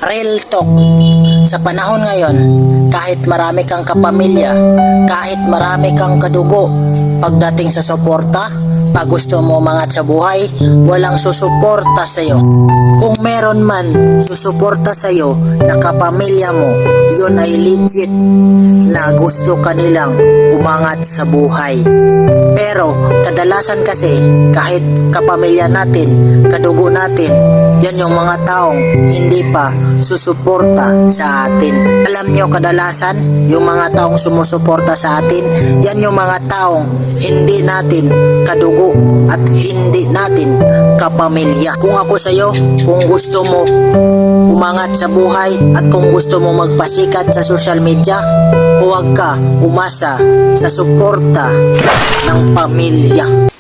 Real talk, sa panahon ngayon, kahit marami kang kapamilya, kahit marami kang kadugo, pagdating sa suporta, pag gusto mo umangat sa buhay, walang susuporta sa'yo. Kung meron man susuporta sa'yo na kapamilya mo, yun ay legit na gusto kanilang umangat sa buhay. Pero kadalasan kasi kahit kapamilya natin, kadugo natin, yan yung mga taong hindi pa susuporta sa atin. Alam nyo kadalasan, yung mga taong sumusuporta sa atin, yan yung mga taong hindi natin kadugo at hindi natin kapamilya. Kung ako sa'yo, kung gusto mo umangat sa buhay at kung gusto mo magpasikat sa social media, huwag ka umasa sa suporta ng pamilya.